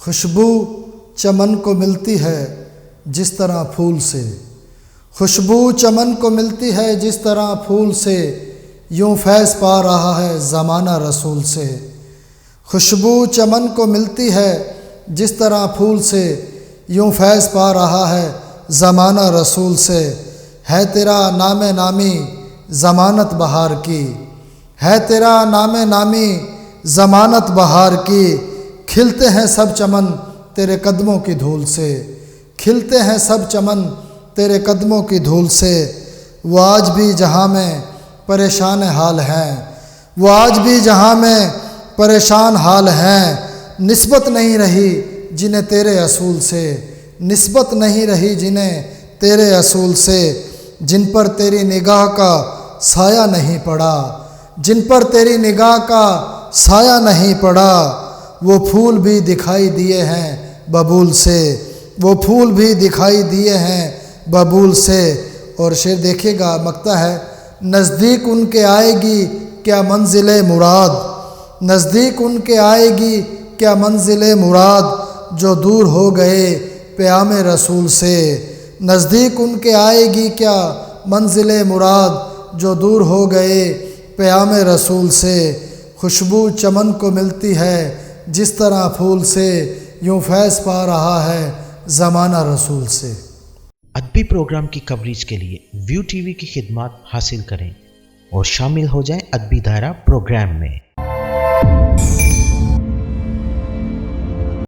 خوشبو چمن کو ملتی ہے جس طرح پھول سے، خوشبو چمن کو ملتی ہے جس طرح پھول سے، یوں فیض پا رہا ہے زمانہ رسول سے۔ خوشبو چمن کو ملتی ہے جس طرح پھول سے، یوں فیض پا رہا ہے زمانہ رسول سے۔ ہے تیرا نام نامی ضمانت بہار کی، ہے تیرا نام نامی ضمانت بہار کی، کھلتے ہیں سب چمن تیرے قدموں کی دھول سے، کھلتے ہیں سب چمن تیرے قدموں کی دھول سے۔ وہ آج بھی جہاں میں پریشان حال ہیں، وہ آج بھی جہاں میں پریشان حال ہیں، نسبت نہیں رہی جنہیں تیرے اصول سے، نسبت نہیں رہی جنہیں تیرے اصول سے۔ جن پر تیری نگاہ کا سایہ نہیں پڑا، جن پر تیری نگاہ کا سایہ نہیں پڑا، وہ پھول بھی دکھائی دیے ہیں ببول سے، وہ پھول بھی دکھائی دیے ہیں ببول سے۔ اور شعر دیکھیے گا، مقطع ہے، نزدیک ان کے آئے گی کیا منزل مراد، نزدیک ان کے آئے گی کیا منزل مراد، جو دور ہو گئے پیام رسول سے، نزدیک ان کے آئے گی کیا منزل مراد، جو دور ہو گئے پیام رسول سے۔ خوشبو چمن کو ملتی ہے جس طرح پھول سے، یوں فیض پا رہا ہے زمانہ رسول سے۔ ادبی پروگرام کی کوریج کے لیے ویو ٹی وی کی خدمات حاصل کریں اور شامل ہو جائیں ادبی دائرہ پروگرام میں۔